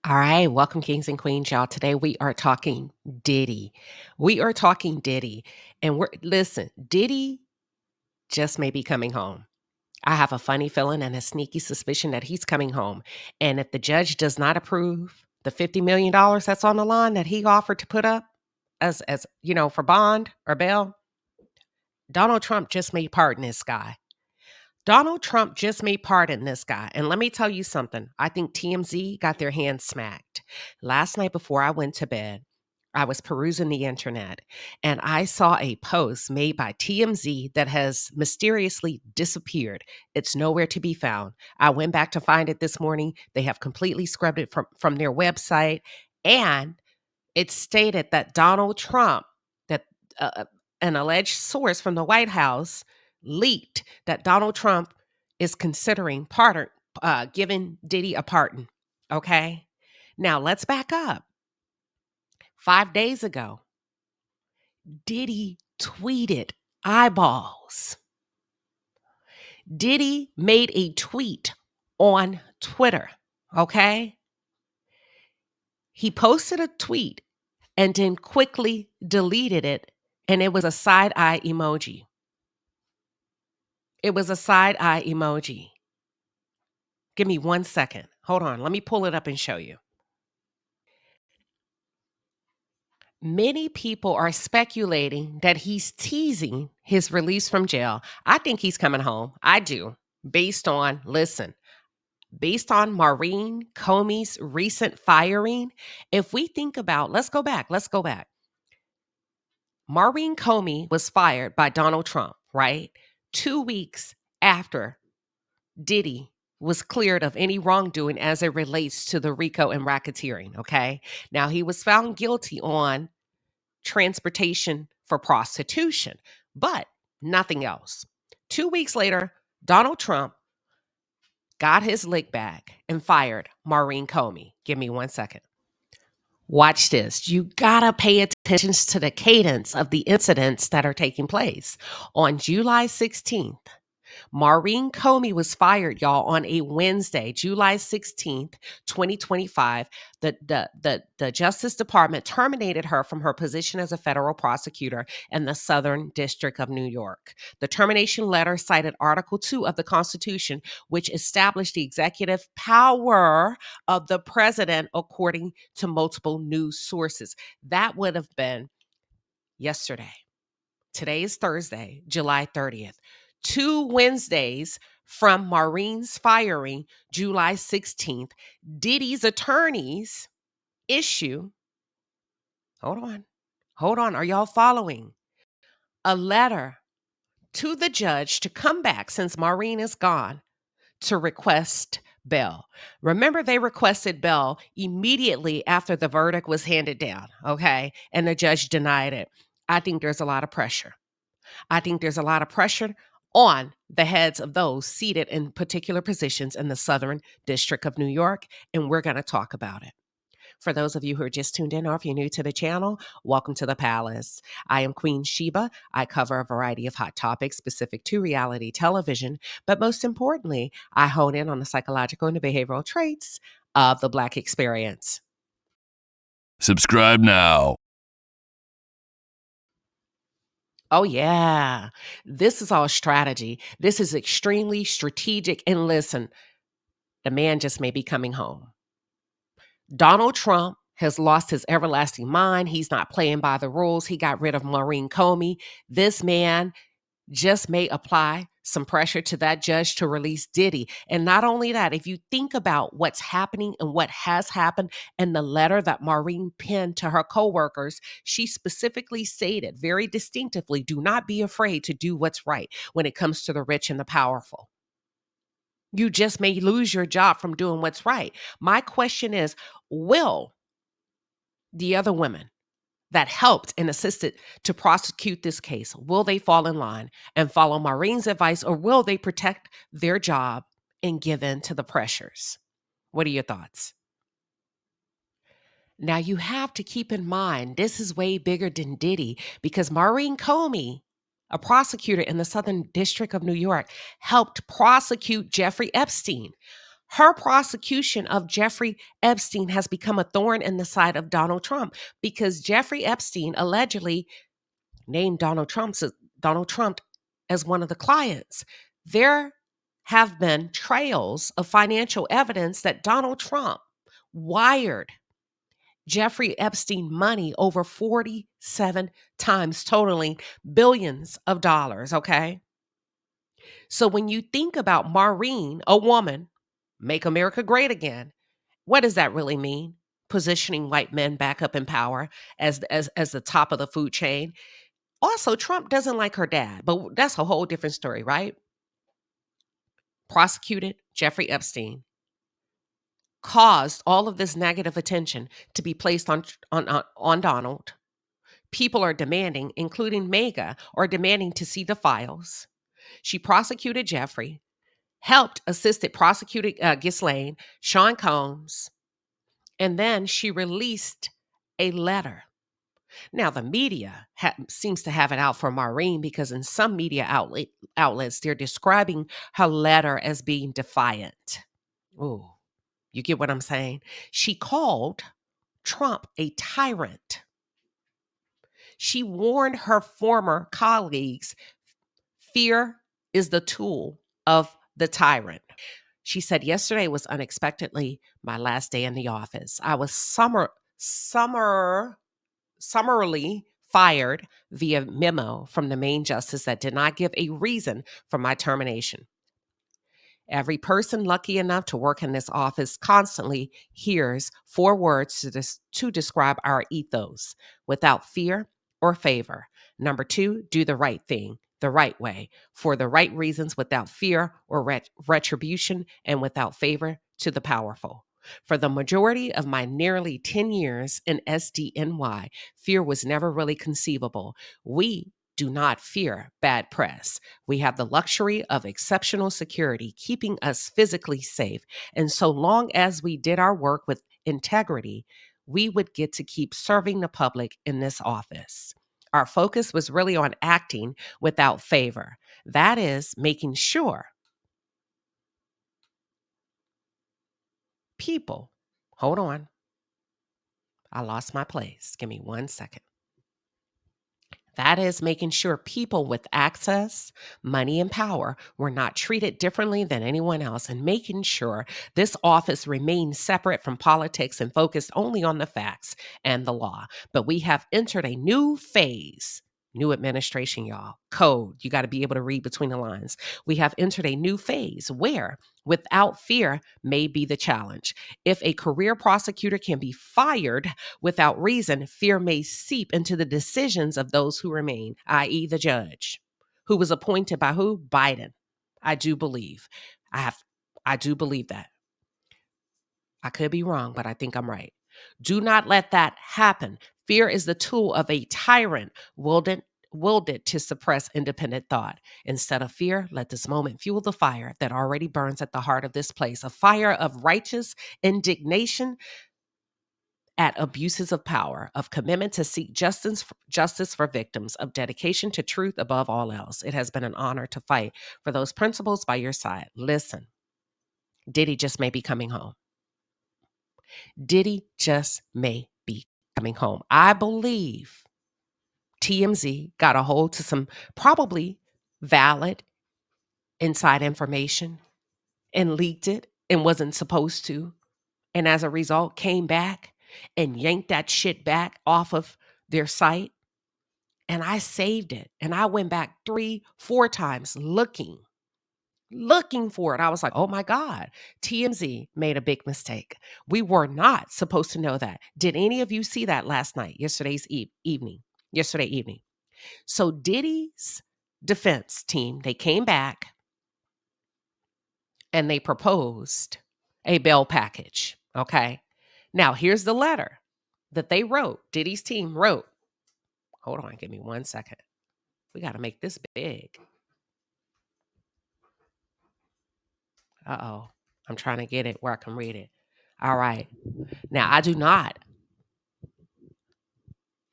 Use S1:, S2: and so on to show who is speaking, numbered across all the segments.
S1: All right, welcome, kings and queens, y'all. Today we are talking Diddy. We are talking Diddy, and listen. Diddy just may be coming home. I have a funny feeling and a sneaky suspicion that he's coming home. And if the judge does not approve the $50 million that's on the line that he offered to put up as for bond or bail, Donald Trump just may pardon this guy. Donald Trump just may pardon this guy. And let me tell you something. I think TMZ got their hands smacked. Last night before I went to bed, I was perusing the internet and I saw a post made by TMZ that has mysteriously disappeared. It's nowhere to be found. I went back to find it this morning. They have completely scrubbed it from their website. And it stated that Donald Trump, that an alleged source from the White House leaked that Donald Trump is considering giving Diddy a pardon. Okay. Now let's back up. 5 days ago, Diddy tweeted eyeballs. Diddy made a tweet on Twitter. Okay. He posted a tweet and then quickly deleted it. And it was a side eye emoji. It was a side eye emoji. Give me 1 second. Hold on. Let me pull it up and show you. Many people are speculating that he's teasing his release from jail. I think he's coming home. I do. Based on Maren Comey's recent firing. If we think about, let's go back. Maren Comey was fired by Donald Trump, right? 2 weeks after Diddy was cleared of any wrongdoing as it relates to the RICO and racketeering, okay? Now, he was found guilty on transportation for prostitution, but nothing else. 2 weeks later, Donald Trump got his lick back and fired Maren Comey. Give me 1 second. Watch this. You gotta pay attention to the cadence of the incidents that are taking place. On July 16th, Maren Comey was fired, y'all, on a Wednesday, July 16th, 2025. The Justice Department terminated her from her position as a federal prosecutor in the Southern District of New York. The termination letter cited Article 2 of the Constitution, which established the executive power of the president, according to multiple news sources. That would have been yesterday. Today is Thursday, July 30th. 2 Wednesdays from Maren's firing, July 16th, Diddy's attorneys issue, hold on, are y'all following? A letter to the judge to come back since Maren is gone to request bail. Remember, they requested bail immediately after the verdict was handed down, okay? And the judge denied it. I think there's a lot of pressure. On the heads of those seated in particular positions in the Southern District of New York, and we're going to talk about it. For those of you who are just tuned in, or if you're new to the channel, welcome to the palace. I am Queen Sheba. I cover a variety of hot topics specific to reality television, but most importantly, I hone in on the psychological and the behavioral traits of the Black experience.
S2: Subscribe now.
S1: Oh, yeah. This is all strategy. This is extremely strategic. And listen, the man just may be coming home. Donald Trump has lost his everlasting mind. He's not playing by the rules. He got rid of Maren Comey. This man just may apply some pressure to that judge to release Diddy. And not only that, if you think about what's happening and what has happened and the letter that Maren penned to her coworkers, she specifically stated very distinctively, do not be afraid to do what's right when it comes to the rich and the powerful. You just may lose your job from doing what's right. My question is, will the other women that helped and assisted to prosecute this case, will they fall in line and follow Maren's advice, or will they protect their job and give in to the pressures? What are your thoughts? Now, you have to keep in mind, this is way bigger than Diddy, because Maren Comey, a prosecutor in the Southern District of New York, helped prosecute Jeffrey Epstein. Her prosecution of Jeffrey Epstein has become a thorn in the side of Donald Trump because Jeffrey Epstein allegedly named Donald Trump as one of the clients. There have been trails of financial evidence that Donald Trump wired Jeffrey Epstein money over 47 times, totaling billions of dollars. Okay. So when you think about Maren, a woman, make America great again, what does that really mean? Positioning white men back up in power as the top of the food chain. Also, Trump doesn't like her dad, but that's a whole different story, right? Prosecuted Jeffrey Epstein caused all of this negative attention to be placed on Donald. People are demanding, including MAGA, are demanding to see the files. She prosecuted Jeffrey, assisted prosecuting Ghislaine, Sean Combs, and then she released a letter. Now, the media seems to have it out for Maren because in some media outlets, they're describing her letter as being defiant. Ooh, you get what I'm saying? She called Trump a tyrant. She warned her former colleagues, fear is the tool of the tyrant. She said, yesterday was unexpectedly my last day in the office. I was summarily fired via memo from the main justice that did not give a reason for my termination. Every person lucky enough to work in this office constantly hears 4 words to describe our ethos: without fear or favor. Number 2, do the right thing, the right way, for the right reasons, without fear or retribution, and without favor to the powerful. For the majority of my nearly 10 years in SDNY, fear was never really conceivable. We do not fear bad press. We have the luxury of exceptional security, keeping us physically safe. And so long as we did our work with integrity, we would get to keep serving the public in this office. Our focus was really on acting without favor. That is, making sure people, hold on, I lost my place. Give me 1 second. That is making sure people with access, money, and power were not treated differently than anyone else, and making sure this office remains separate from politics and focused only on the facts and the law. But we have entered a new phase. New administration, y'all. Code. You got to be able to read between the lines. We have entered a new phase where without fear may be the challenge. If a career prosecutor can be fired without reason, fear may seep into the decisions of those who remain, i.e., the judge, who was appointed by who? Biden. I do believe. I do believe that. I could be wrong, but I think I'm right. Do not let that happen. Fear is the tool of a tyrant wielded to suppress independent thought. Instead of fear, let this moment fuel the fire that already burns at the heart of this place, a fire of righteous indignation at abuses of power, of commitment to seek justice for victims, of dedication to truth above all else. It has been an honor to fight for those principles by your side. Listen, Diddy just may be coming home. Diddy just may be coming home. I believe TMZ got a hold to some probably valid inside information and leaked it and wasn't supposed to. And as a result, came back and yanked that shit back off of their site. And I saved it. And I went back 3, 4 times looking for it. I was like, oh my God, TMZ made a big mistake. We were not supposed to know that. Did any of you see that last night, yesterday evening? So Diddy's defense team, they came back and they proposed a bail package. Okay. Now here's the letter that they wrote. Diddy's team wrote. Hold on, give me 1 second. We got to make this big. Uh-oh. I'm trying to get it where I can read it. All right. Now, I do not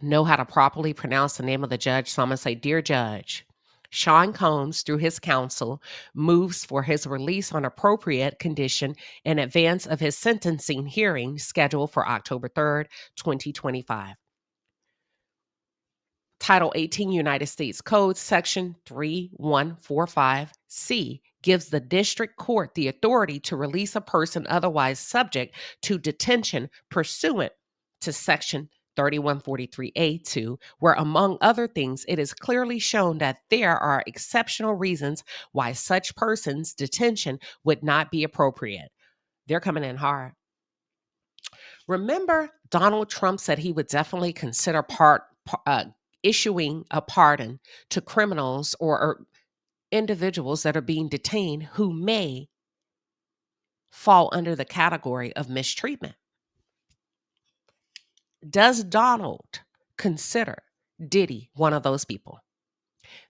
S1: know how to properly pronounce the name of the judge, so I'm going to say, Dear Judge, Sean Combs, through his counsel, moves for his release on appropriate condition in advance of his sentencing hearing scheduled for October 3rd, 2025. Title 18 United States Code, Section 3145C, gives the district court the authority to release a person otherwise subject to detention pursuant to Section 3143A2, where, among other things, it is clearly shown that there are exceptional reasons why such person's detention would not be appropriate. They're coming in hard. Remember, Donald Trump said he would definitely consider issuing a pardon to criminals or individuals that are being detained who may fall under the category of mistreatment. Does Donald consider Diddy one of those people?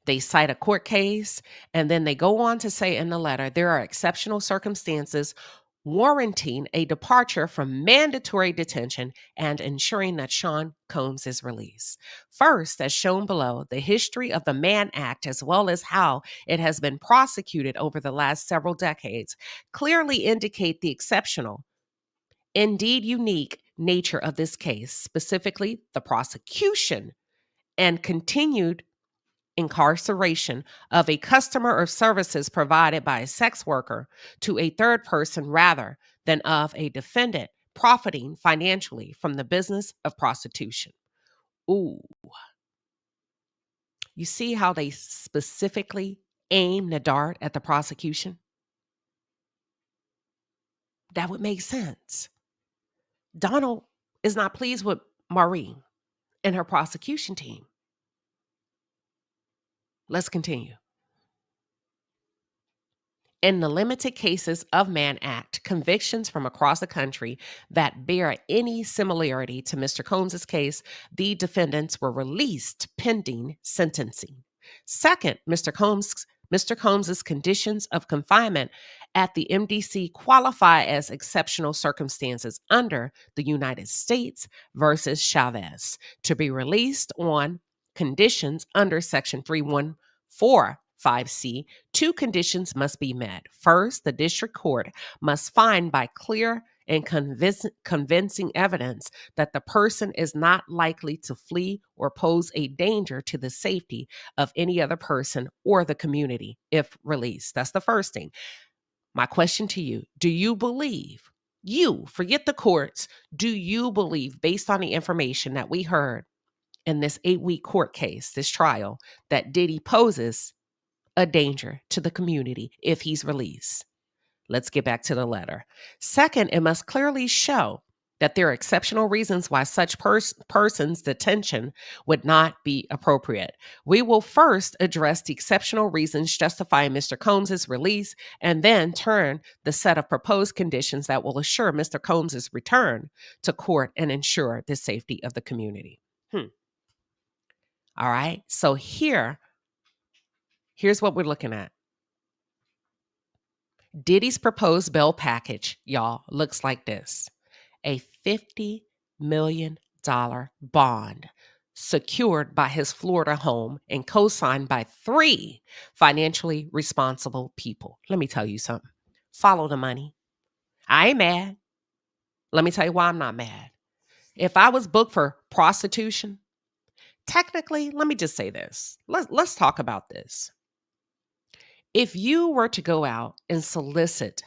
S1: They cite a court case, and then they go on to say in the letter, there are exceptional circumstances warranting a departure from mandatory detention and ensuring that Sean Combs is released. First, as shown below, the history of the Mann Act, as well as how it has been prosecuted over the last several decades, clearly indicate the exceptional, indeed unique, nature of this case, specifically the prosecution and continued incarceration of a customer or services provided by a sex worker to a third person rather than of a defendant profiting financially from the business of prostitution. Ooh. You see how they specifically aim the dart at the prosecution? That would make sense. Donald is not pleased with Maren and her prosecution team. Let's continue. In the limited cases of Mann Act, convictions from across the country that bear any similarity to Mr. Combs' case, the defendants were released pending sentencing. Second, Mr. Combs' conditions of confinement at the MDC qualify as exceptional circumstances under the United States versus Chavez to be released on conditions under Section 3145C. Two conditions must be met. First, the district court must find by clear and convincing evidence that the person is not likely to flee or pose a danger to the safety of any other person or the community if released. That's the first thing. My question to you, do you believe, forget the courts, do you believe, based on the information that we heard in this 8-week court case, this trial, that Diddy poses a danger to the community if he's released? Let's get back to the letter. Second, it must clearly show that there are exceptional reasons why such person's detention would not be appropriate. We will first address the exceptional reasons justifying Mr. Combs' release and then turn the set of proposed conditions that will assure Mr. Combs' return to court and ensure the safety of the community. All right, so here's what we're looking at. Diddy's proposed bail package, y'all, looks like this. A $50 million bond secured by his Florida home and co-signed by 3 financially responsible people. Let me tell you something. Follow the money. I ain't mad. Let me tell you why I'm not mad. If I was booked for prostitution, technically, let me just say this. Let's talk about this. If you were to go out and solicit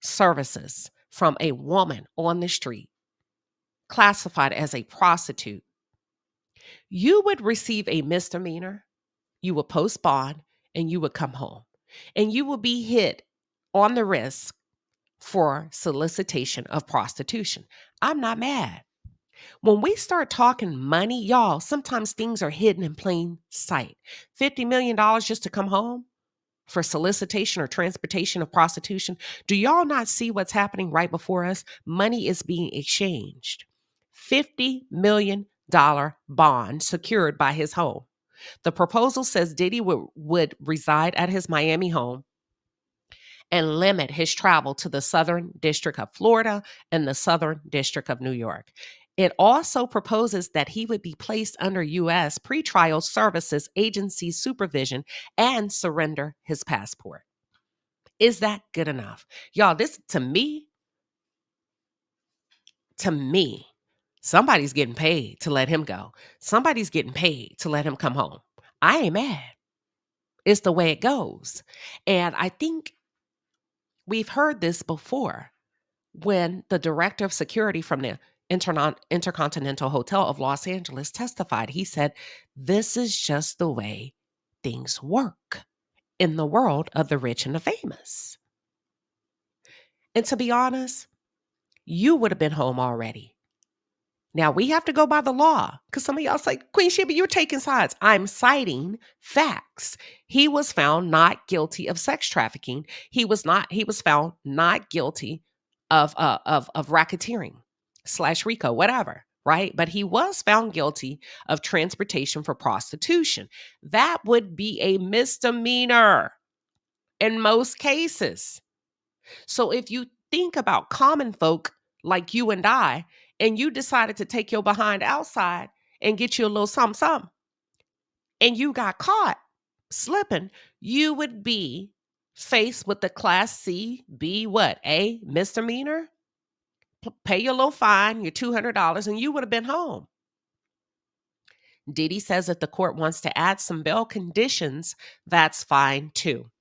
S1: services from a woman on the street, classified as a prostitute, you would receive a misdemeanor, you would post bond, and you would come home. And you will be hit on the wrist for solicitation of prostitution. I'm not mad. When we start talking money, y'all, sometimes things are hidden in plain sight. $50 million just to come home for solicitation or transportation of prostitution. Do y'all not see what's happening right before us? Money is being exchanged. $50 million bond secured by his home. The proposal says Diddy would reside at his Miami home and limit his travel to the Southern District of Florida and the Southern District of New York. It also proposes that he would be placed under U.S. pretrial services agency supervision and surrender his passport. Is that good enough? Y'all, this to me, somebody's getting paid to let him go. Somebody's getting paid to let him come home. I ain't mad. It's the way it goes. And I think we've heard this before when the director of security from the Intercontinental Hotel of Los Angeles testified. He said, this is just the way things work in the world of the rich and the famous. And to be honest, you would have been home already. Now, we have to go by the law because some of y'all say, Queen Sheba, you're taking sides. I'm citing facts. He was found not guilty of sex trafficking. He was found not guilty of racketeering / RICO, whatever, right? But he was found guilty of transportation for prostitution. That would be a misdemeanor in most cases. So if you think about common folk like you and I, and you decided to take your behind outside and get you a little something, something, and you got caught slipping, you would be faced with the class C, B, what? A misdemeanor? Pay your little fine, your $200, and you would have been home. Diddy says if the court wants to add some bail conditions, that's fine too.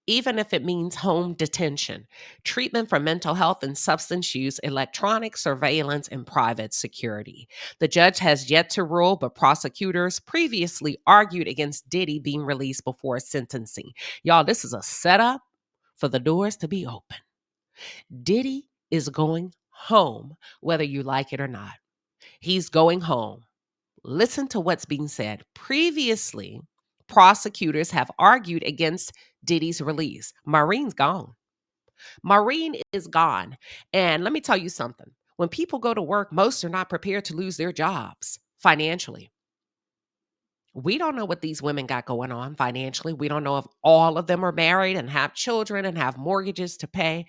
S1: Even if it means home detention, treatment for mental health and substance use, electronic surveillance, and private security. The judge has yet to rule, but prosecutors previously argued against Diddy being released before sentencing. Y'all, this is a setup for the doors to be open. Diddy is going home, whether you like it or not. He's going home. Listen to what's being said. Previously, prosecutors have argued against Diddy's release. Marene's gone. Maren is gone. And let me tell you something. When people go to work, most are not prepared to lose their jobs financially. We don't know what these women got going on financially. We don't know if all of them are married and have children and have mortgages to pay.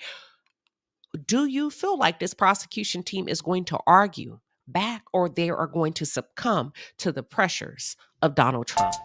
S1: Do you feel like this prosecution team is going to argue back, or they are going to succumb to the pressures of Donald Trump?